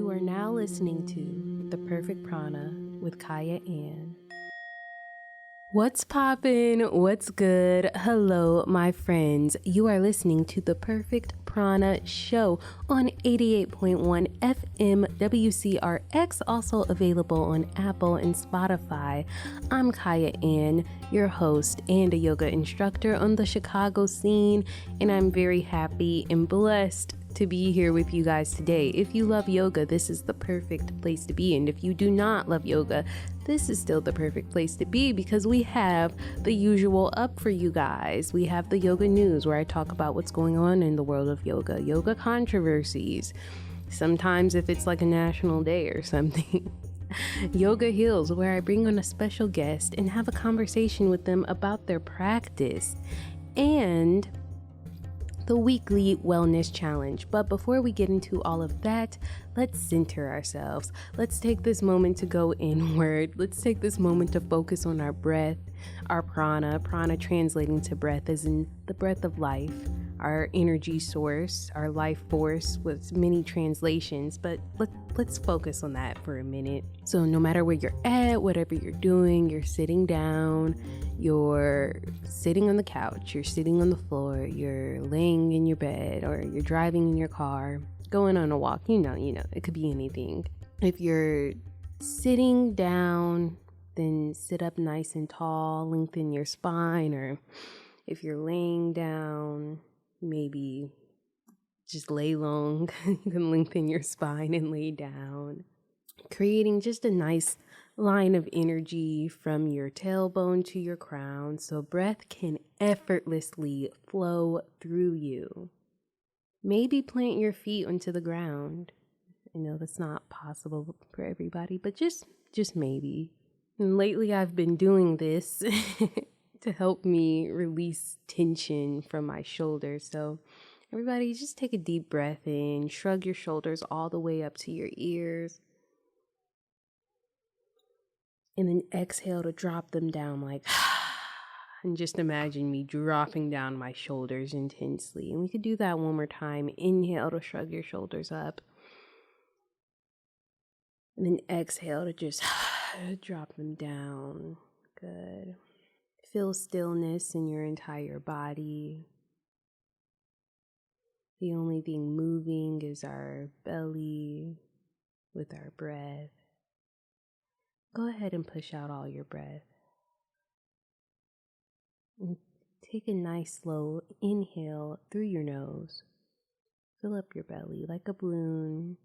You are now listening to The Perfect Prana with Kyah Ann. What's poppin'? What's good? Hello, my friends. You are listening to The Perfect Prana Show on 88.1 FM WCRX, also available on Apple and Spotify. I'm Kyah Ann, your host and a yoga instructor on the Chicago scene, and I'm very happy and blessed to be here with you guys today. If you love yoga, this is the perfect place to be. And if you do not love yoga, this is still the perfect place to be, because we have the usual up for you guys. We have the yoga news, where I talk about what's going on in the world of yoga controversies. Sometimes if it's like a national day or something. Yoga Heals, where I bring on a special guest and have a conversation with them about their practice. And the weekly wellness challenge. But before we get into all of that, let's center ourselves. Let's take this moment to go inward. Let's take this moment to focus on our breath, our prana. Prana translating to breath as in the breath of life, our energy source, our life force, with many translations. But let's focus on that for a minute. So no matter where you're at, whatever you're doing, you're sitting down, you're sitting on the couch, you're sitting on the floor, you're laying in your bed, or you're driving in your car, going on a walk, you know, it could be anything. If you're sitting down, then sit up nice and tall, lengthen your spine, or if you're laying down, maybe just lay long. You can lengthen your spine and lay down, creating just a nice line of energy from your tailbone to your crown, so breath can effortlessly flow through you. Maybe plant your feet onto the ground. I know that's not possible for everybody, but just maybe. And lately I've been doing this to help me release tension from my shoulders. So everybody, just take a deep breath in, shrug your shoulders all the way up to your ears, and then exhale to drop them down like, and just imagine me dropping down my shoulders intensely. And we could do that one more time. Inhale to shrug your shoulders up, and then exhale to just drop them down. Good. Feel stillness in your entire body. The only thing moving is our belly with our breath. Go ahead and push out all your breath. And take a nice slow inhale through your nose. Fill up your belly like a balloon.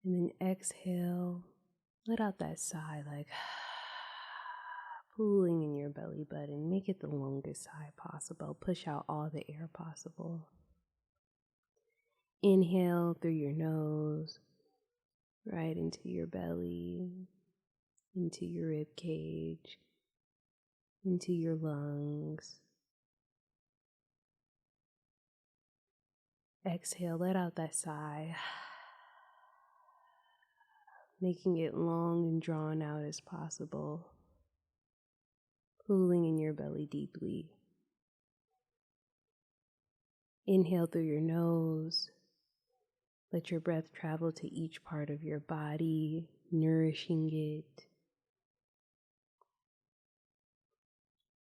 And then exhale. Let out that sigh like pooling in your belly button. Make it the longest sigh possible. Push out all the air possible. Inhale through your nose, right into your belly, into your rib cage, into your lungs. Exhale, let out that sigh, making it long and drawn out as possible, pooling in your belly deeply. Inhale through your nose. Let your breath travel to each part of your body, nourishing it.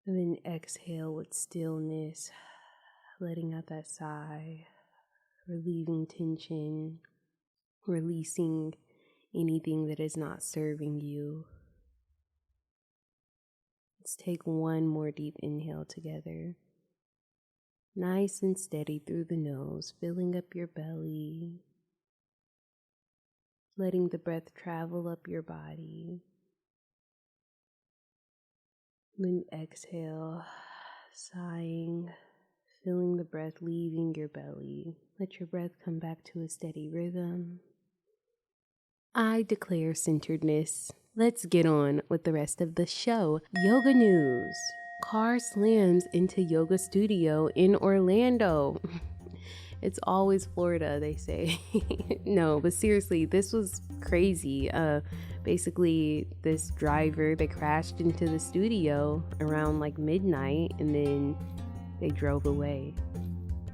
And then exhale with stillness, letting out that sigh, relieving tension, releasing anything that is not serving you. Let's take one more deep inhale together. Nice and steady through the nose, filling up your belly, letting the breath travel up your body. Then exhale, sighing, feeling the breath leaving your belly. Let your breath come back to a steady rhythm. I declare centeredness. Let's get on with the rest of the show. Yoga news. Car slams into yoga studio in Orlando. It's always Florida, they say. No, but seriously, this was crazy. Basically, this driver, they crashed into the studio around like midnight, and then they drove away.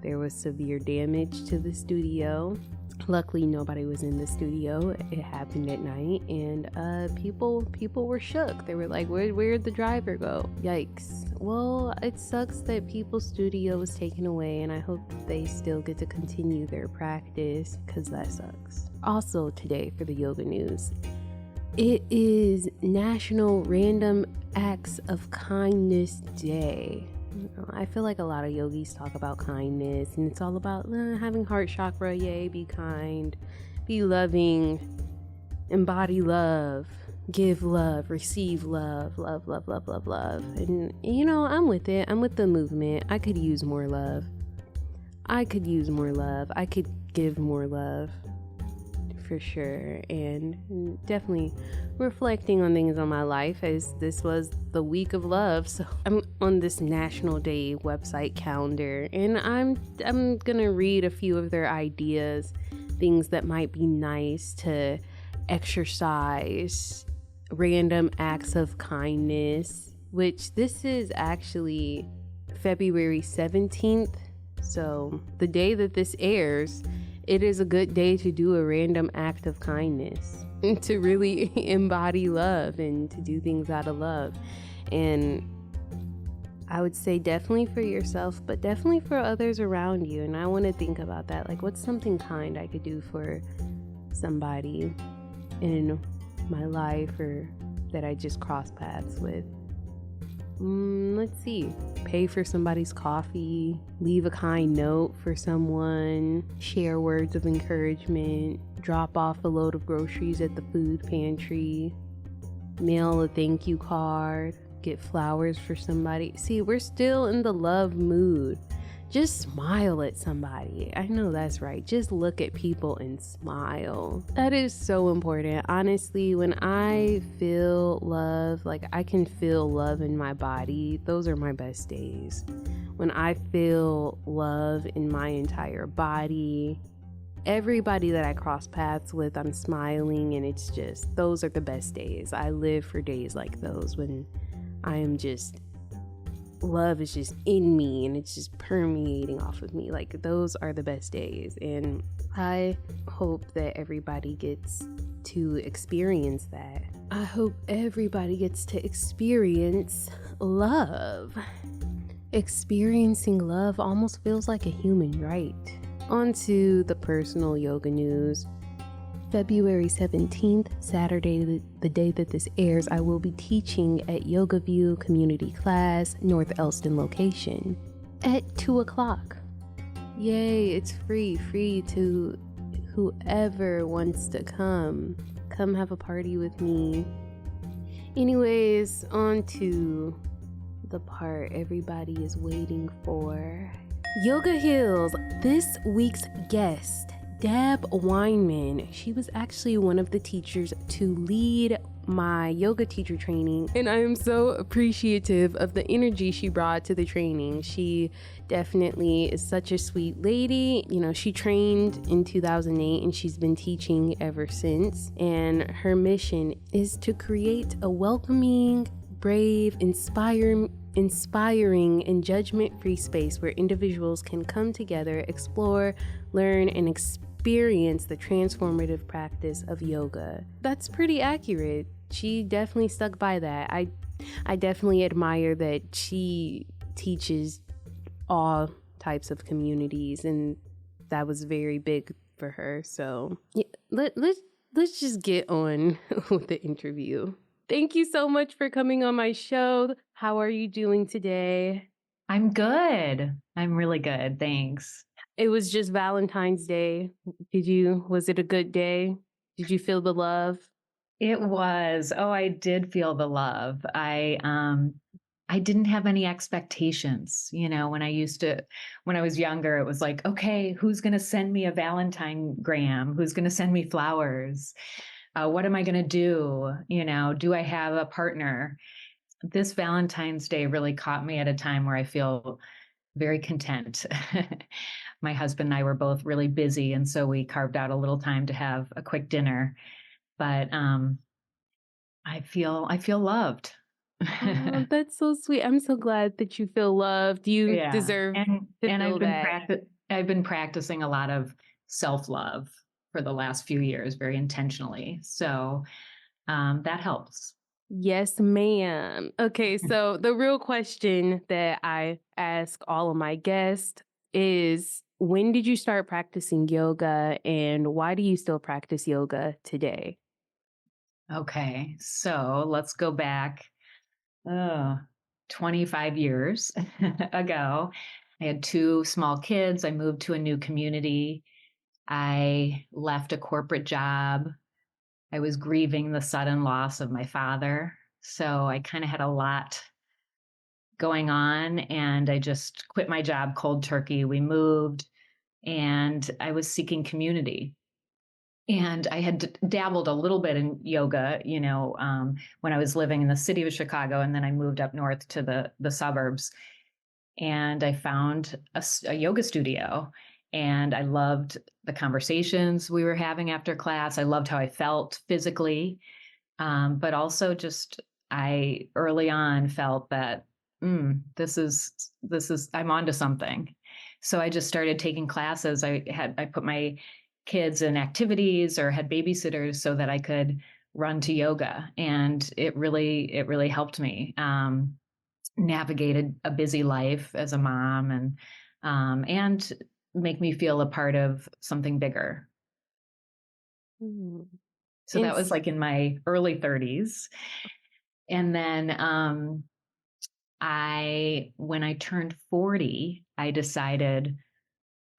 there was severe damage to the studio. Luckily, nobody was in the studio. It happened at night, and people were shook. They were like, where'd the driver go? Yikes. Well, it sucks that people's studio was taken away, and I hope they still get to continue their practice, because that sucks. Also today for the yoga news, it is National Random Acts of Kindness Day. I feel like a lot of yogis talk about kindness, and it's all about having heart chakra, yay, be kind, be loving, embody love, give love, receive love, love, love, love, love, love. And, I'm with it. I'm with the movement. I could use more love. I could give more love. For sure. And definitely reflecting on things on my life, as this was the week of love. So I'm on this National Day website calendar, and I'm gonna read a few of their ideas, things that might be nice to exercise, random acts of kindness, which this is actually February 17th. So the day that this airs, it is a good day to do a random act of kindness, to really embody love and to do things out of love. And I would say definitely for yourself, but definitely for others around you. And I want to think about that. Like, what's something kind I could do for somebody in my life, or that I just cross paths with? Let's see. Pay for somebody's coffee, leave a kind note for someone, share words of encouragement, drop off a load of groceries at the food pantry, mail a thank you card, get flowers for somebody. See, we're still in the love mood. Just smile at somebody. I know that's right. Just look at people and smile. That is so important. Honestly, when I feel love, like I can feel love in my body, those are my best days. When I feel love in my entire body, everybody that I cross paths with, I'm smiling, and it's just, those are the best days. I live for days like those when I am just, love is just in me and it's just permeating off of me. Like, those are the best days, and I hope that everybody gets to experience that. I hope everybody gets to experience love. Experiencing love almost feels like a human right. On to the personal yoga news. February 17th, Saturday, the day that this airs, I will be teaching at Yoga View Community Class, North Elston location, at 2 o'clock. Yay, it's free to whoever wants to come have a party with me. Anyways, on to the part everybody is waiting for. Yoga Heals, this week's guest, Deb Weinman. She was actually one of the teachers to lead my yoga teacher training, and I am so appreciative of the energy she brought to the training. She definitely is such a sweet lady. She trained in 2008 and she's been teaching ever since, and her mission is to create a welcoming, brave, inspiring and judgment-free space where individuals can come together, explore, learn, and experience the transformative practice of yoga. That's pretty accurate. She definitely stuck by that. I definitely admire that she teaches all types of communities, and that was very big for her. So yeah, let's just get on with the interview. Thank you so much for coming on my show. How are you doing today? I'm good. I'm really good. Thanks. It was just Valentine's Day. Was it a good day? Did you feel the love? It was. Oh, I did feel the love. I didn't have any expectations. When I was younger, it was like, okay, who's going to send me a Valentine-gram? Who's going to send me flowers? What am I going to do? Do I have a partner? This Valentine's Day really caught me at a time where I feel very content. My husband and I were both really busy, and so we carved out a little time to have a quick dinner. But I feel loved. Oh, that's so sweet. I'm so glad that you feel loved. You deserve to and feel I've been that. I've been practicing a lot of self-love for the last few years, very intentionally. So that helps. Yes, ma'am. Okay, so the real question that I ask all of my guests is, when did you start practicing yoga and why do you still practice yoga today? Okay, so let's go back oh, 25 years ago. I had two small kids. I moved to a new community. I left a corporate job. I was grieving the sudden loss of my father. So I kind of had a lot going on, and I just quit my job cold turkey. We moved, and I was seeking community. And I had dabbled a little bit in yoga, when I was living in the city of Chicago, and then I moved up north to the suburbs. And I found a yoga studio, and I loved the conversations we were having after class. I loved how I felt physically, but also just I early on felt that this is I'm onto something. So I just started taking classes. I put my kids in activities or had babysitters so that I could run to yoga, and it really helped me navigate a busy life as a mom, and make me feel a part of something bigger. Mm. So And that was like in my early 30s. And then when I turned 40, I decided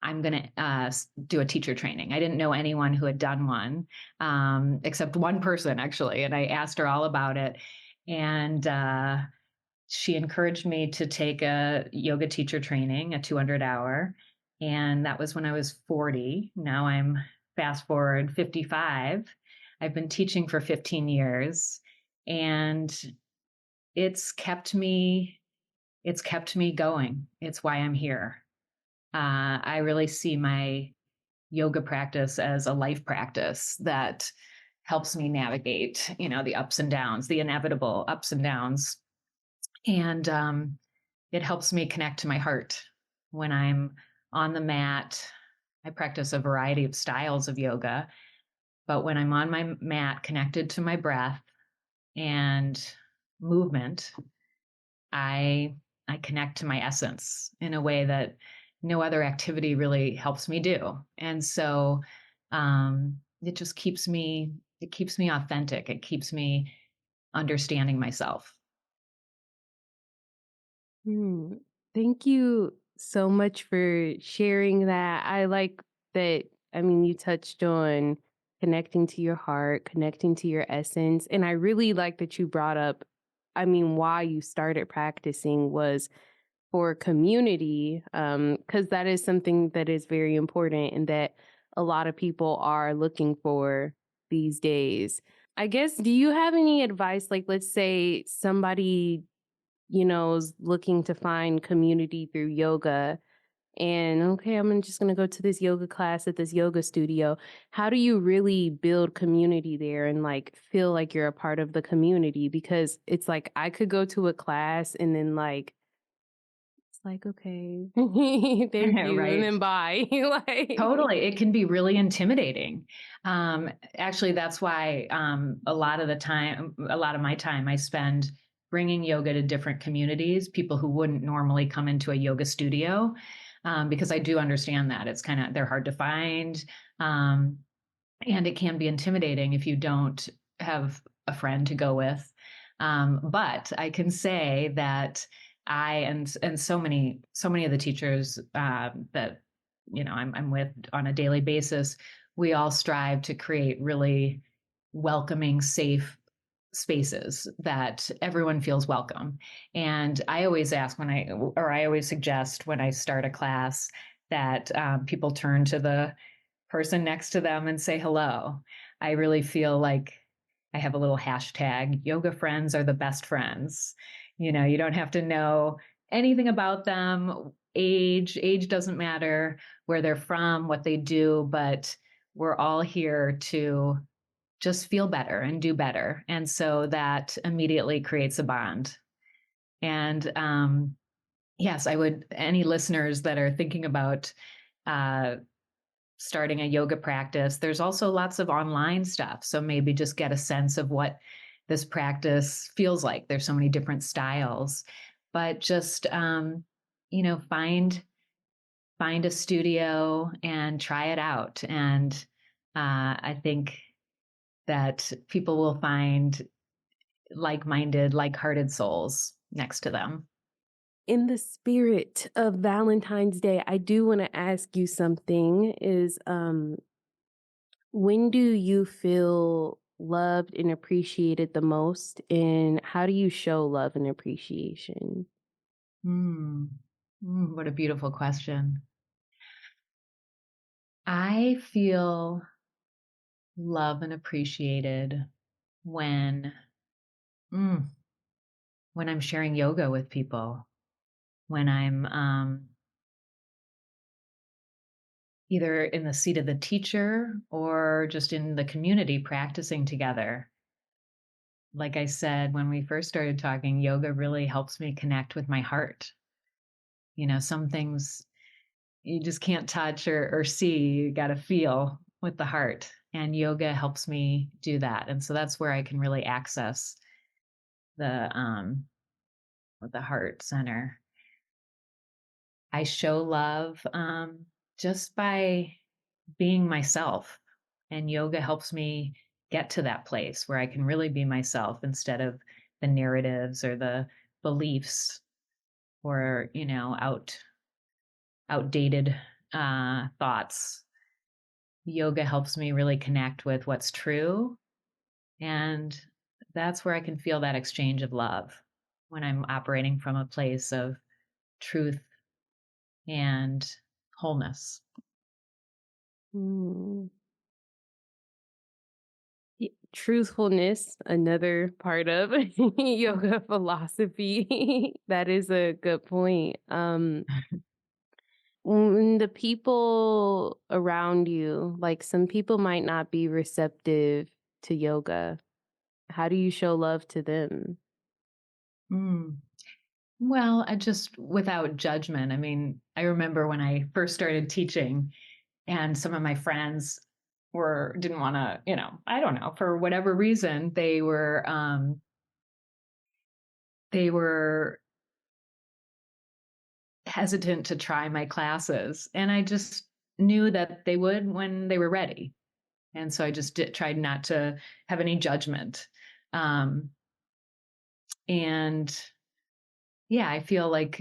I'm going to do a teacher training. I didn't know anyone who had done one, except one person actually. And I asked her all about it. And she encouraged me to take a yoga teacher training, a 200-hour. And that was when I was 40. Now I'm fast forward 55. I've been teaching for 15 years, and it's kept me it's kept me going. It's why I'm here. I really see my yoga practice as a life practice that helps me navigate, the ups and downs, the inevitable ups and downs. And it helps me connect to my heart when I'm on the mat. I practice a variety of styles of yoga, but when I'm on my mat connected to my breath and movement, I I connect to my essence in a way that no other activity really helps me do. And so it just keeps me authentic. It keeps me understanding myself. Hmm. Thank you so much for sharing that. I like that. I mean, you touched on connecting to your heart, connecting to your essence. And I really like that you brought up, I mean, why you started practicing was for community, because that is something that is very important and that a lot of people are looking for these days. I guess, do you have any advice? Like, let's say somebody is looking to find community through yoga. And okay, just going to go to this yoga class at this yoga studio. How do you really build community there and like feel like you're a part of the community? Because it's like I could go to a class and then like, it's like, okay, thank you. And Right. then bye. like, Totally. It can be really intimidating. Actually, that's why a lot of my time I spend bringing yoga to different communities, people who wouldn't normally come into a yoga studio, because I do understand that they're hard to find. Um, and it can be intimidating if you don't have a friend to go with. But I can say that and so many of the teachers that I'm with on a daily basis, we all strive to create really welcoming, safe spaces that everyone feels welcome. And I always ask I always suggest when I start a class that people turn to the person next to them and say hello. I really feel like I have a little hashtag, yoga friends are the best friends. You don't have to know anything about them. Age doesn't matter, where they're from, what they do, but we're all here to just feel better and do better. And so that immediately creates a bond. And yes, I would, any listeners that are thinking about uh, starting a yoga practice. There's also lots of online stuff. So maybe just get a sense of what this practice feels like. There's so many different styles, but just, find a studio and try it out. And I think that people will find like-minded, like-hearted souls next to them. In the spirit of Valentine's Day, I do want to ask you something is when do you feel loved and appreciated the most, and how do you show love and appreciation? Mm. What a beautiful question. I feel love and appreciated when mm, when I'm sharing yoga with people, when I'm either in the seat of the teacher or just in the community practicing together. Like I said, when we first started talking, yoga really helps me connect with my heart. Some things you just can't touch or see, you got to feel with the heart. And yoga helps me do that. And so that's where I can really access the the heart center. I show love just by being myself. And yoga helps me get to that place where I can really be myself instead of the narratives or the beliefs or, outdated thoughts. Yoga helps me really connect with what's true. And that's where I can feel that exchange of love when I'm operating from a place of truth and wholeness. Mm. Truthfulness, another part of yoga philosophy. That is a good point. When the people around you, like some people might not be receptive to yoga, how do you show love to them? Mm. Well, I just without judgment. I mean, I remember when I first started teaching and some of my friends didn't want to, I don't know, for whatever reason, they were hesitant to try my classes. And I just knew that they would when they were ready. And so I just tried not to have any judgment. Um, and yeah, I feel like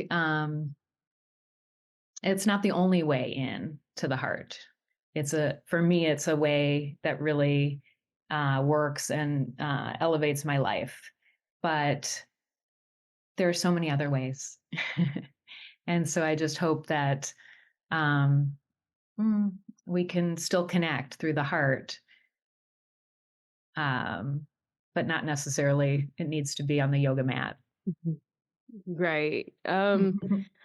it's not the only way in to the heart. For me, it's a way that really works and elevates my life. But there are so many other ways. And so I just hope that um, mm, we can still connect through the heart, um, but not necessarily it needs to be on the yoga mat. Mhm. Right.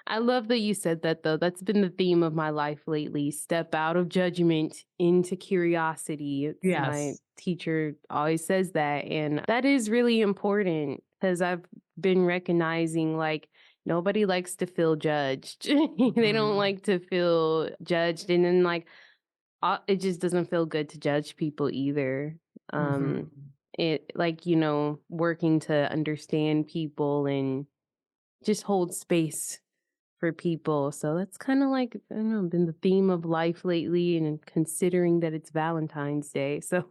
I love that you said that though. That's been the theme of my life lately. Step out of judgment into curiosity. It's my Yes. teacher always says that. And that is really important because I've been recognizing like nobody likes to feel judged. They don't Mhm. like to feel judged. And then like it just doesn't feel good to judge people either. Um, Mhm. it like, working to understand people and just hold space for people. So that's kind of like, I don't know, been the theme of life lately and considering that it's Valentine's Day. So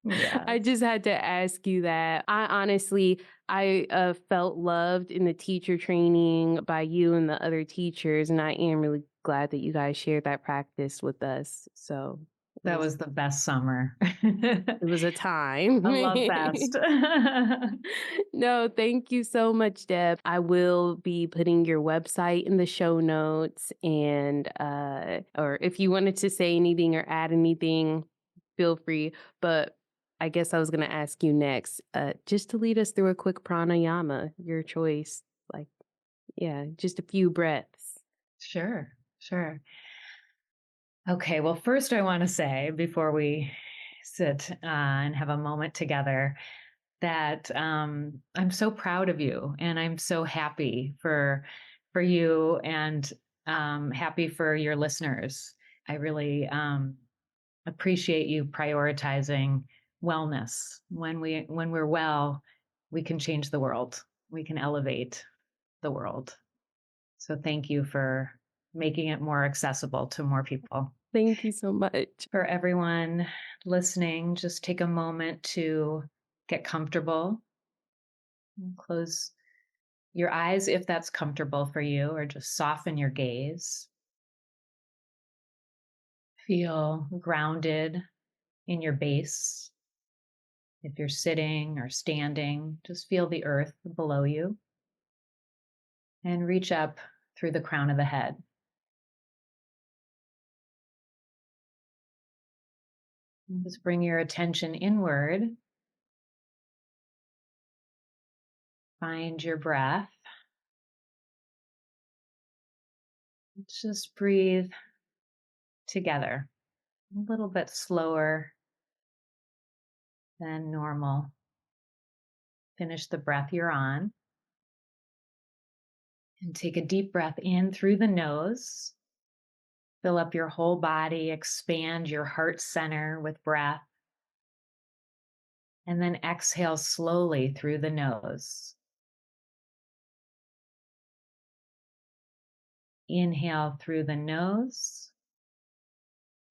I Yes. just had to ask you that. I felt loved in the teacher training by you and the other teachers. And I am really glad that you guys shared that practice with us. So it That was, was the best summer. it was a time. A love fest. No, thank you so much, Deb. I will be putting your website in the show notes and or if you wanted to say anything or add anything, feel free. But I guess I was gonna ask you next, just to lead us through a quick pranayama, your choice. Like, yeah, just a few breaths. Sure, sure. Okay, well, first I want to say before we sit and have a moment together that I'm so proud of you and I'm so happy for you and happy for your listeners. I really appreciate you prioritizing wellness. When we're well, we can change the world. We can elevate the world. So thank you for making it more accessible to more people. Thank you so much. For everyone listening, just take a moment to get comfortable. Close your eyes if that's comfortable for you, or just soften your gaze. Feel grounded in your base. If you're sitting or standing, just feel the earth below you and reach up through the crown of the head. And just bring your attention inward. Find your breath. Let's just breathe together, a little bit slower than normal. Finish the breath you're on. And take a deep breath in through the nose. Fill up your whole body, expand your heart center with breath. And then exhale slowly through the nose. Inhale through the nose.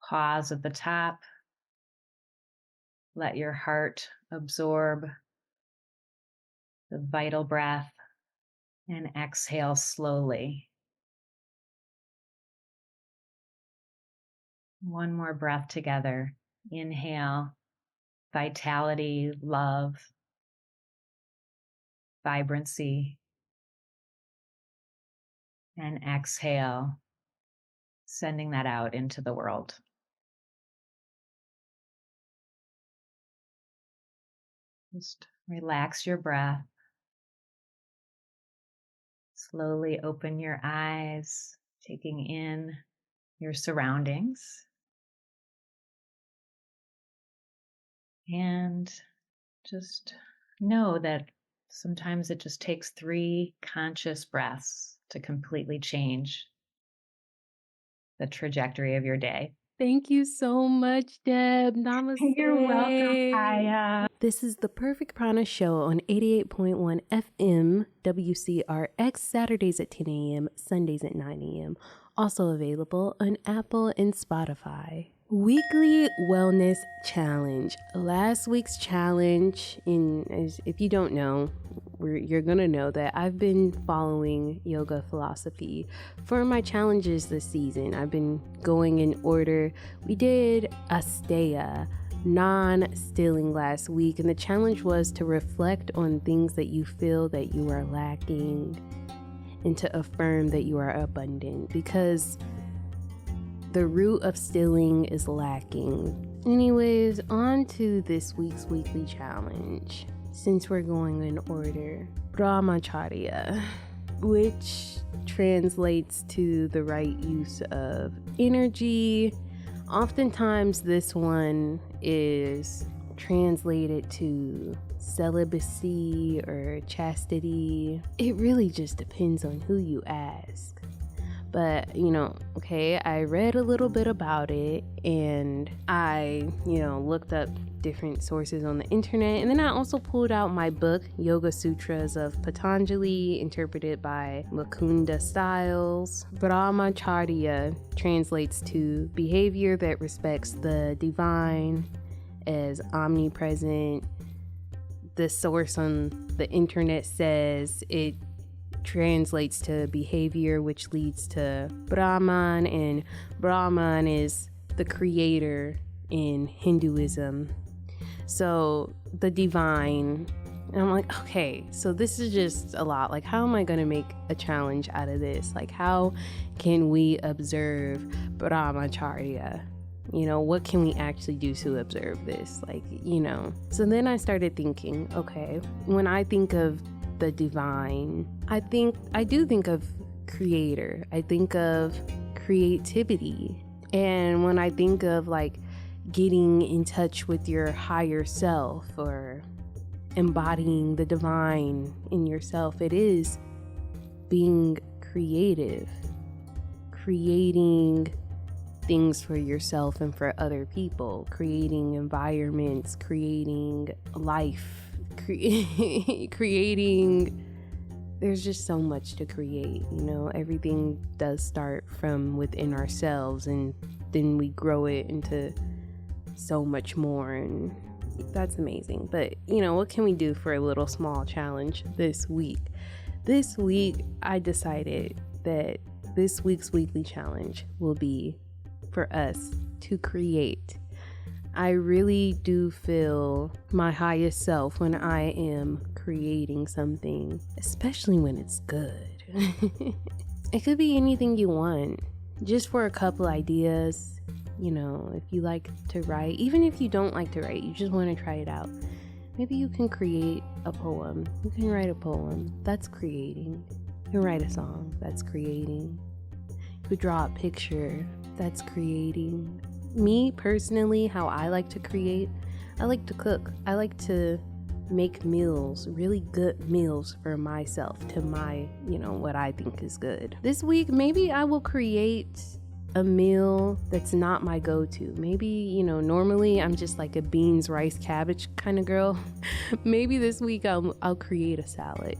Pause at the top. Let your heart absorb the vital breath and exhale slowly. One more breath together. Inhale, vitality, love, vibrancy. And exhale, sending that out into the world. Just relax your breath. Slowly open your eyes, taking in your surroundings. And just know that sometimes it just takes 3 conscious breaths to completely change the trajectory of your day. Thank you so much, Deb. Namaste. You're welcome, Kyah. This is the Perfect Prana Show on 88.1 FM WCRX, Saturdays at 10 a.m., Sundays at 9 a.m. Also available on Apple and Spotify. Weekly Wellness Challenge. Last week's challenge, if you don't know, you're going to know that I've been following yoga philosophy for my challenges this season. I've been going in order. We did Asteya, non-stealing, last week, and the challenge was to reflect on things that you feel that you are lacking and to affirm that you are abundant, because the root of stealing is lacking. Anyways, on to this week's weekly challenge. Since we're going in order, brahmacharya, which translates to the right use of energy. Oftentimes this one is translated to celibacy or chastity. It really just depends on who you ask. But, I read a little bit about it, and I, looked up different sources on the internet. And then I also pulled out my book, Yoga Sutras of Patanjali, interpreted by Mukunda Styles. Brahmacharya translates to behavior that respects the divine as omnipresent. The source on the internet says it translates to behavior which leads to Brahman, and Brahman is the creator in Hinduism. So the divine, and I'm like, okay, so this is just a lot. Like, how am I going to make a challenge out of this? Like, how can we observe Brahmacharya? What can we actually do to observe this? So then I started thinking, okay, when I think of the divine, I do think of creator. I think of creativity. And when I think of getting in touch with your higher self or embodying the divine in yourself, it is being creative, creating things for yourself and for other people, creating environments, creating life, creating. There's just so much to create, everything does start from within ourselves, and then we grow it into so much more, and that's amazing. But what can we do for a little small challenge this week? This week I decided that this week's weekly challenge will be for us to create. I really do feel my highest self when I am creating something, especially when it's good. It could be anything you want, just for a couple ideas. If you like to write, even if you don't like to write, you just want to try it out. Maybe you can create a poem. You can write a poem. That's creating. You can write a song. That's creating. You could draw a picture. That's creating. Me personally, how I like to create, I like to cook. I like to make meals, really good meals for myself, to my, what I think is good. This week, maybe I will create a meal that's not my go-to. Maybe, normally I'm just like a beans, rice, cabbage kind of girl. Maybe this week I'll create a salad.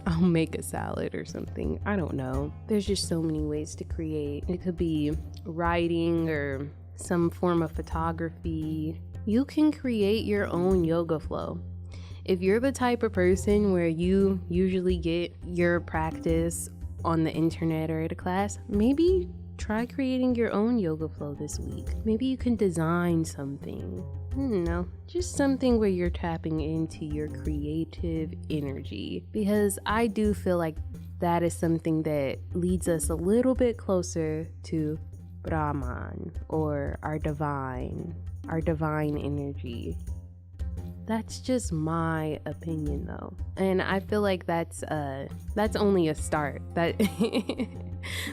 I'll make a salad or something. I don't know. There's just so many ways to create. It could be writing or some form of photography. You can create your own yoga flow. If you're the type of person where you usually get your practice on the internet or at a class, maybe try creating your own yoga flow this week. Maybe you can design something. I don't know, just something where you're tapping into your creative energy, because I do feel like that is something that leads us a little bit closer to Brahman, or our divine energy. That's just my opinion though. And I feel like that's only a start.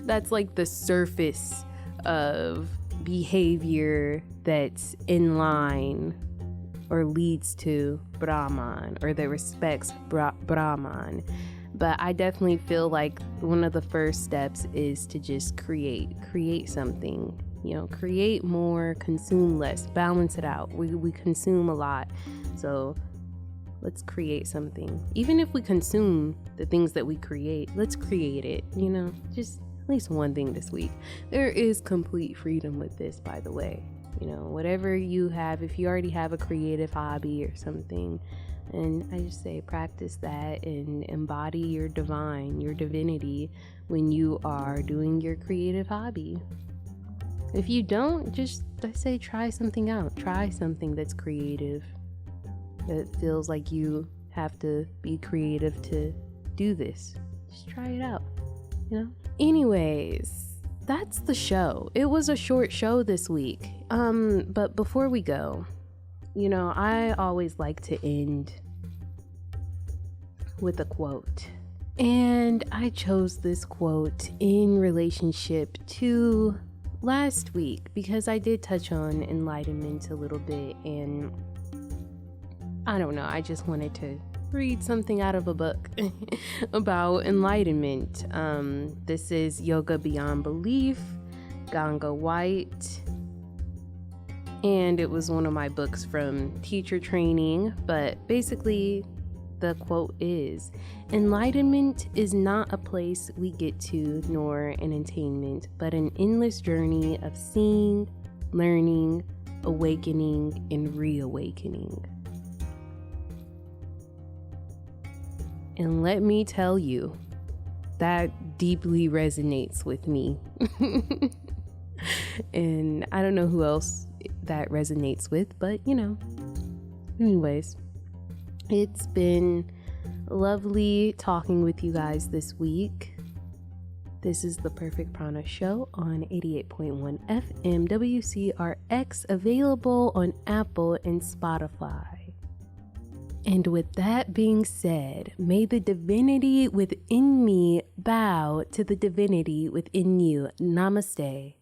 That's like the surface of behavior that's in line or leads to Brahman, or that respects Brahman. But I definitely feel like one of the first steps is to just create something. Create more, consume less, balance it out. We consume a lot. So let's create something. Even if we consume the things that we create, let's create it, just at least one thing this week. There is complete freedom with this, by the way. Whatever you have, if you already have a creative hobby or something, and I just say practice that and embody your divinity when you are doing your creative hobby. If you don't, I say try something out. Try something that's creative. It feels like you have to be creative to do this. Just try it out, Anyways, that's the show. It was a short show this week. But before we go, I always like to end with a quote. And I chose this quote in relationship to last week, because I did touch on enlightenment a little bit, and I don't know, I just wanted to read something out of a book about enlightenment. This is Yoga Beyond Belief, Ganga White, and it was one of my books from teacher training. But basically the quote is, enlightenment is not a place we get to, nor an attainment, but an endless journey of seeing, learning, awakening, and reawakening. And let me tell you, that deeply resonates with me. And I don't know who else that resonates with, but anyways, it's been lovely talking with you guys this week. This is the Perfect Prana Show on 88.1 FM WCRX, available on Apple and Spotify. And with that being said, may the divinity within me bow to the divinity within you. Namaste.